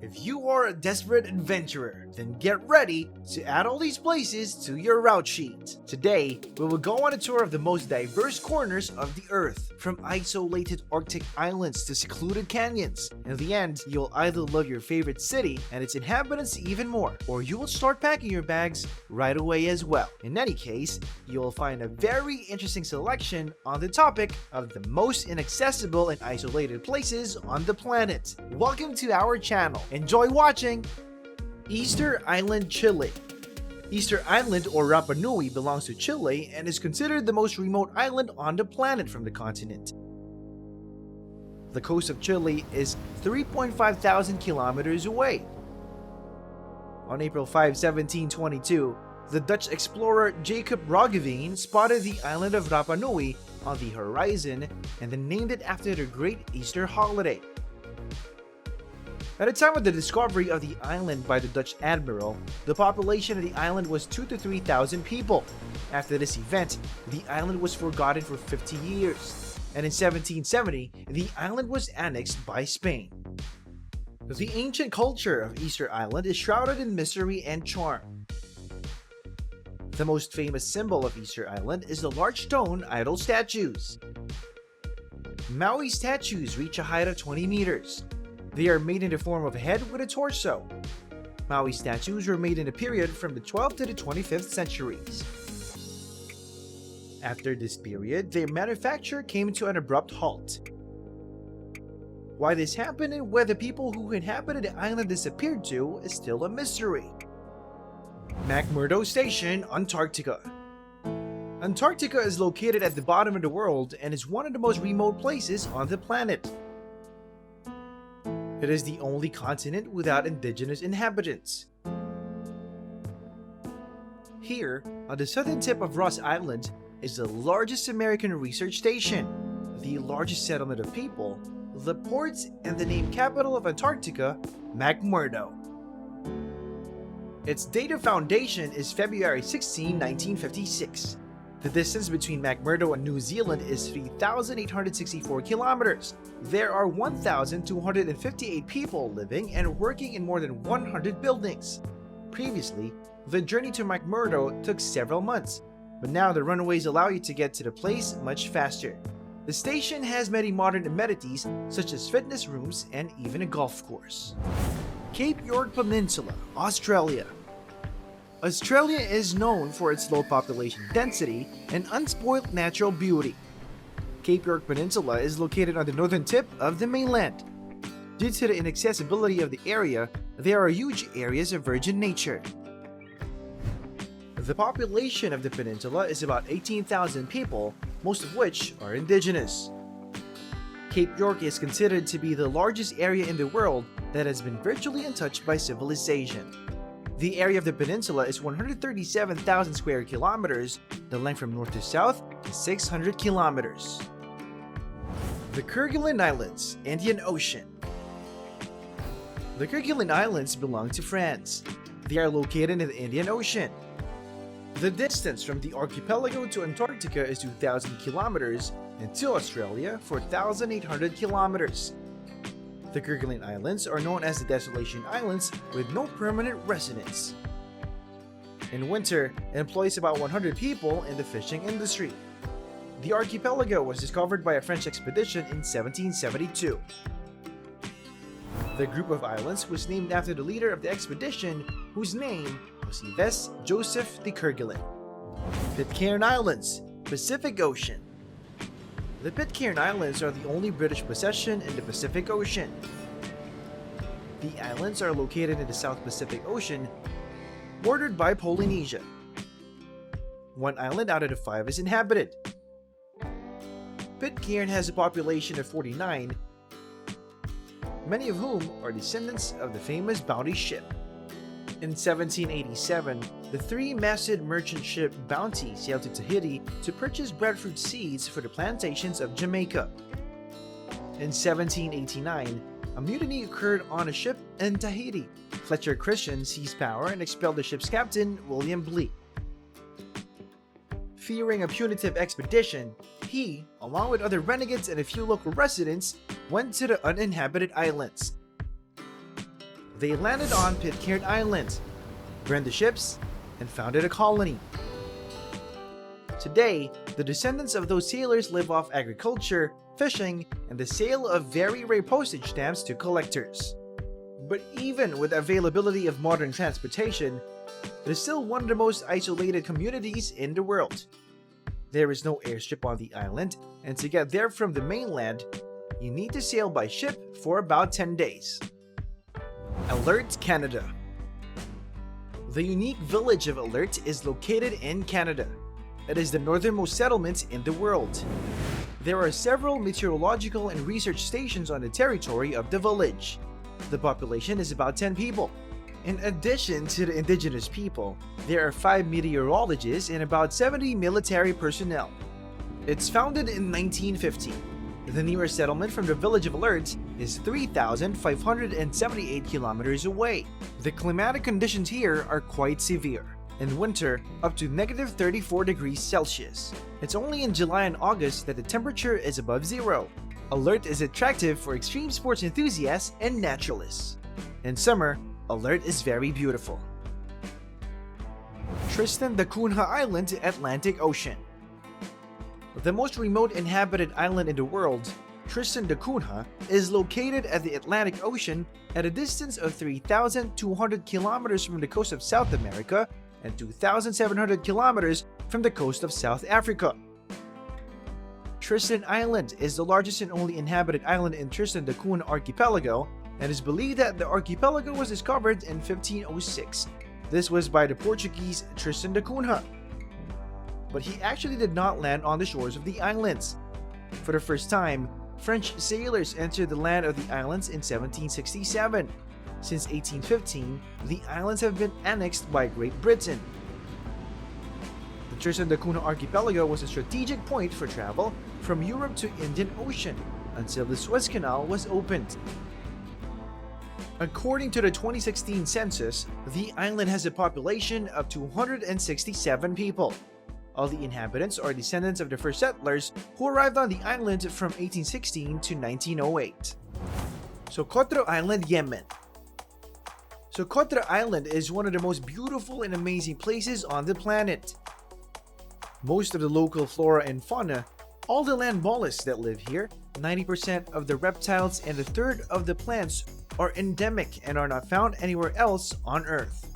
If you are a desperate adventurer, then get ready to add all these places to your route sheet. Today, we will go on a tour of the most diverse corners of the Earth, from isolated Arctic islands to secluded canyons. In the end, you'll either love your favorite city and its inhabitants even more, or you will start packing your bags right away as well. In any case, you will find a very interesting selection on the topic of the most inaccessible and isolated places on the planet. Welcome to our channel. Enjoy watching! Easter Island, Chile. Easter Island, or Rapa Nui, belongs to Chile and is considered the most remote island on the planet from the continent. The coast of Chile is 3.5 thousand kilometers away. On April 5, 1722, the Dutch explorer Jacob Roggeveen spotted the island of Rapa Nui on the horizon and then named it after the Great Easter holiday. At the time of the discovery of the island by the Dutch admiral, the population of the island was 2,000 to 3,000 people. After this event, the island was forgotten for 50 years, and in 1770, the island was annexed by Spain. The ancient culture of Easter Island is shrouded in mystery and charm. The most famous symbol of Easter Island is the large stone idol statues. Maui statues reach a height of 20 meters. They are made in the form of a head with a torso. Maui statues were made in a period from the 12th to the 25th centuries. After this period, their manufacture came to an abrupt halt. Why this happened and where the people who inhabited the island disappeared to is still a mystery. McMurdo Station, Antarctica. Antarctica is located at the bottom of the world and is one of the most remote places on the planet. It is the only continent without indigenous inhabitants. Here, on the southern tip of Ross Island, is the largest American research station, the largest settlement of people, the ports, and the named capital of Antarctica, McMurdo. Its date of foundation is February 16, 1956. The distance between McMurdo and New Zealand is 3,864 kilometers. There are 1,258 people living and working in more than 100 buildings. Previously, the journey to McMurdo took several months, but now the runways allow you to get to the place much faster. The station has many modern amenities such as fitness rooms and even a golf course. Cape York Peninsula, Australia. Australia is known for its low population density and unspoiled natural beauty. Cape York Peninsula is located on the northern tip of the mainland. Due to the inaccessibility of the area, there are huge areas of virgin nature. The population of the peninsula is about 18,000 people, most of which are indigenous. Cape York is considered to be the largest area in the world that has been virtually untouched by civilization. The area of the peninsula is 137,000 square kilometers. The length from north to south is 600 kilometers. The Kerguelen Islands, Indian Ocean. The Kerguelen Islands belong to France. They are located in the Indian Ocean. The distance from the archipelago to Antarctica is 2,000 kilometers and to Australia 4,800 kilometers. The Kerguelen Islands are known as the Desolation Islands with no permanent residents. In winter, it employs about 100 people in the fishing industry. The archipelago was discovered by a French expedition in 1772. The group of islands was named after the leader of the expedition, whose name was Yves Joseph de Kerguelen. Pitcairn Islands, Pacific Ocean. The Pitcairn Islands are the only British possession in the Pacific Ocean. The islands are located in the South Pacific Ocean, bordered by Polynesia. One island out of the 5 is inhabited. Pitcairn has a population of 49, many of whom are descendants of the famous Bounty ship. In 1787, the 3-masted merchant ship Bounty sailed to Tahiti to purchase breadfruit seeds for the plantations of Jamaica. In 1789, a mutiny occurred on a ship in Tahiti. Fletcher Christian seized power and expelled the ship's captain, William Blee. Fearing a punitive expedition, he, along with other renegades and a few local residents, went to the uninhabited islands. They landed on Pitcairn Island, burned the ships, and founded a colony. Today, the descendants of those sailors live off agriculture, fishing, and the sale of very rare postage stamps to collectors. But even with availability of modern transportation, it is still one of the most isolated communities in the world. There is no airstrip on the island, and to get there from the mainland, you need to sail by ship for about 10 days. Alert, Canada. The unique village of Alert is located in Canada. It is the northernmost settlement in the world. There are several meteorological and research stations on the territory of the village. The population is about 10 people. In addition to the indigenous people, there are 5 meteorologists and about 70 military personnel. It's founded in 1950. The nearest settlement from the village of Alert is 3,578 kilometers away. The climatic conditions here are quite severe. In winter, up to -34 degrees Celsius. It's only in July and August that the temperature is above zero. Alert is attractive for extreme sports enthusiasts and naturalists. In summer, Alert is very beautiful. Tristan da Cunha Island, Atlantic Ocean. The most remote inhabited island in the world, Tristan da Cunha is located at the Atlantic Ocean at a distance of 3,200 kilometers from the coast of South America and 2,700 kilometers from the coast of South Africa. Tristan Island is the largest and only inhabited island in Tristan da Cunha archipelago, and is believed that the archipelago was discovered in 1506. This was by the Portuguese Tristan da Cunha. But he actually did not land on the shores of the islands. For the first time, French sailors entered the land of the islands in 1767. Since 1815, the islands have been annexed by Great Britain. The Tristan da Cunha archipelago was a strategic point for travel from Europe to Indian Ocean until the Suez Canal was opened. According to the 2016 census, the island has a population of 267 people. All the inhabitants are descendants of the first settlers who arrived on the island from 1816 to 1908. Socotra Island, Yemen. Socotra Island is one of the most beautiful and amazing places on the planet. Most of the local flora and fauna, all the land mollusks that live here, 90% of the reptiles, and a third of the plants are endemic and are not found anywhere else on Earth.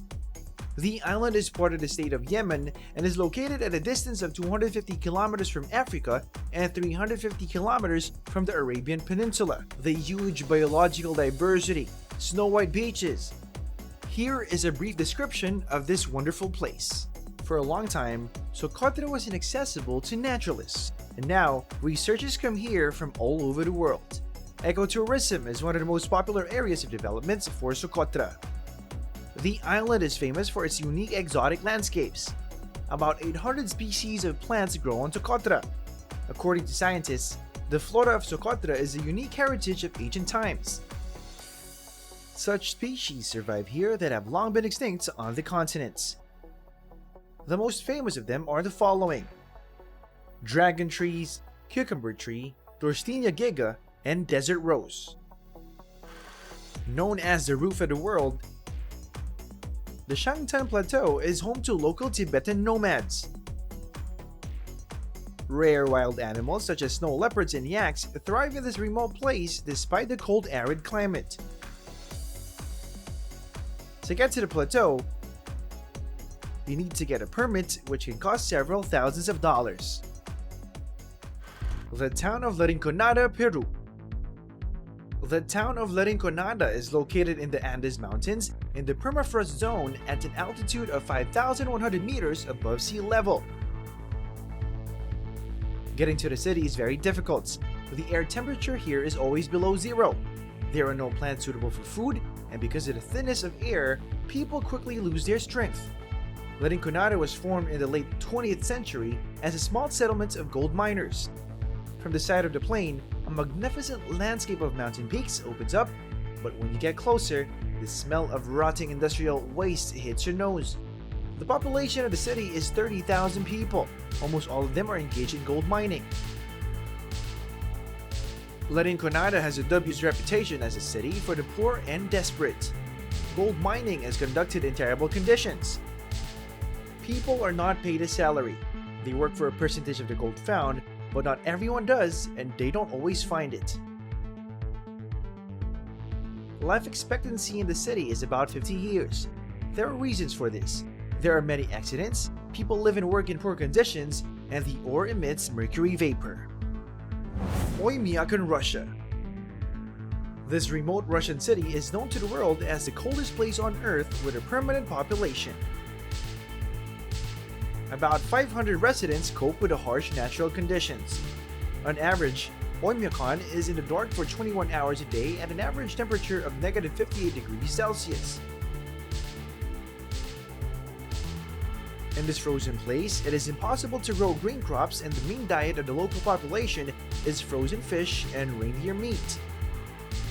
The island is part of the state of Yemen and is located at a distance of 250 kilometers from Africa and 350 kilometers from the Arabian Peninsula. The huge biological diversity, snow-white beaches. Here is a brief description of this wonderful place. For a long time, Socotra was inaccessible to naturalists, and now researchers come here from all over the world. Ecotourism is one of the most popular areas of development for Socotra. The island is famous for its unique exotic landscapes. About 800 species of plants grow on Socotra. According to scientists, the flora of Socotra is a unique heritage of ancient times. Such species survive here that have long been extinct on the continents. The most famous of them are the following: dragon trees, cucumber tree, Dorstenia giga, and desert rose. Known as the roof of the world, the Shangtan Plateau is home to local Tibetan nomads. Rare wild animals such as snow leopards and yaks thrive in this remote place despite the cold, arid climate. To get to the plateau, you need to get a permit, which can cost several thousands of dollars. The town of La Rinconada, Peru. The town of La Rinconada is located in the Andes Mountains in the permafrost zone at an altitude of 5,100 meters above sea level. Getting to the city is very difficult. The air temperature here is always below zero. There are no plants suitable for food, and because of the thinness of air, people quickly lose their strength. La Rinconada was formed in the late 20th century as a small settlement of gold miners. From the side of the plain, a magnificent landscape of mountain peaks opens up, but when you get closer, the smell of rotting industrial waste hits your nose. The population of the city is 30,000 people. Almost all of them are engaged in gold mining. La Rinconada has a dubious reputation as a city for the poor and desperate. gold mining is conducted in terrible conditions. People are not paid a salary. They work for a percentage of the gold found, but not everyone does, and they don't always find it. Life expectancy in the city is about 50 years. There are reasons for this. There are many accidents, people live and work in poor conditions, and the ore emits mercury vapor. Oymyakon, Russia. This remote Russian city is known to the world as the coldest place on Earth with a permanent population. About 500 residents cope with the harsh natural conditions. On average, Oymyakon is in the dark for 21 hours a day at an average temperature of negative 58 degrees Celsius. In this frozen place, it is impossible to grow green crops, and the main diet of the local population is frozen fish and reindeer meat.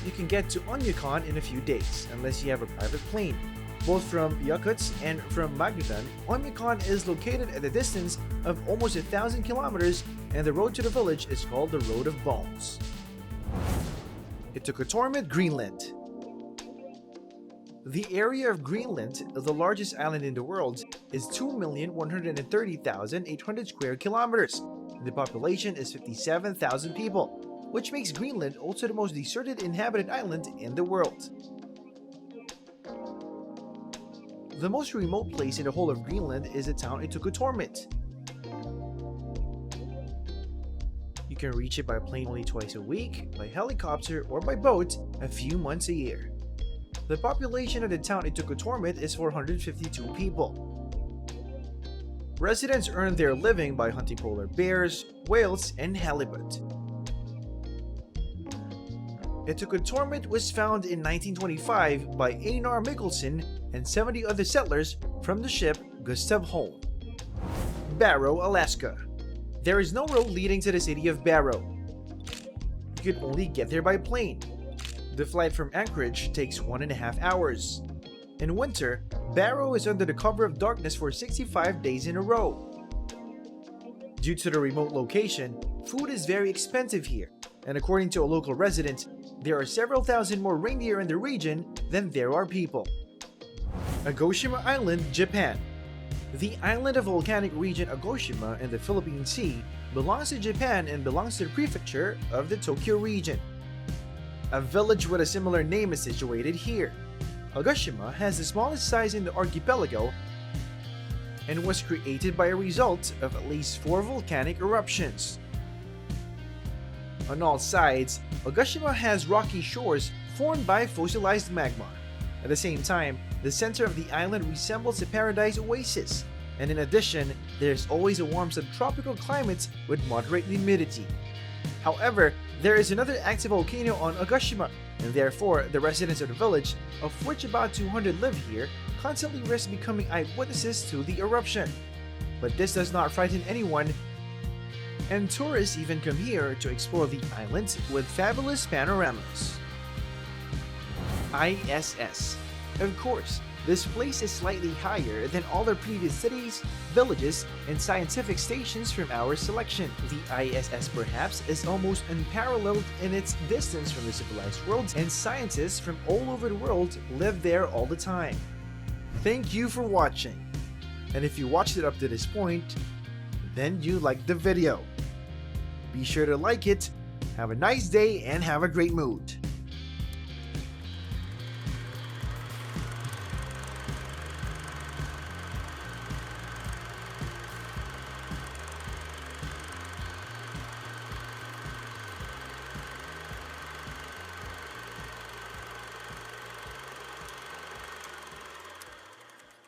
You can get to Oymyakon in a few days, unless you have a private plane. Both from Yakutsk and from Magadan, Oymyakon is located at a distance of almost 1,000 kilometers, and the road to the village is called the Road of Bones. Itukutormit, Greenland. The area of Greenland, the largest island in the world, is 2,130,800 square kilometers. The population is 57,000 people, which makes Greenland also the most deserted inhabited island in the world. The most remote place in the whole of Greenland is the town Itukutormit. You can reach it by plane only twice a week, by helicopter, or by boat a few months a year. The population of the town Itukutormit is 452 people. Residents earn their living by hunting polar bears, whales, and halibut. Itukutormit was found in 1925 by Einar Mikkelsen and 70 other settlers from the ship Gustav Holm. Barrow, Alaska. There is no road leading to the city of Barrow. You can only get there by plane. The flight from Anchorage takes 1.5 hours. In winter, Barrow is under the cover of darkness for 65 days in a row. Due to the remote location, food is very expensive here, and according to a local resident, there are several thousand more reindeer in the region than there are people. Agoshima Island, Japan. The island of volcanic region Agoshima in the Philippine Sea belongs to Japan and belongs to the prefecture of the Tokyo region. A village with a similar name is situated here. Agoshima has the smallest size in the archipelago and was created by a result of at least 4 volcanic eruptions. On all sides, Agoshima has rocky shores formed by fossilized magma. At the same time, the center of the island resembles a paradise oasis, and in addition, there's always a warm subtropical climate with moderate humidity. However, there is another active volcano on Agoshima, and therefore the residents of the village, of which about 200 live here, constantly risk becoming eyewitnesses to the eruption. But this does not frighten anyone, and tourists even come here to explore the island with fabulous panoramas. ISS. Of course, this place is slightly higher than all the previous cities, villages, and scientific stations from our selection. The ISS perhaps is almost unparalleled in its distance from the civilized world, and scientists from all over the world live there all the time. Thank you for watching, and if you watched it up to this point, then you liked the video. Be sure to like it, have a nice day, and have a great mood.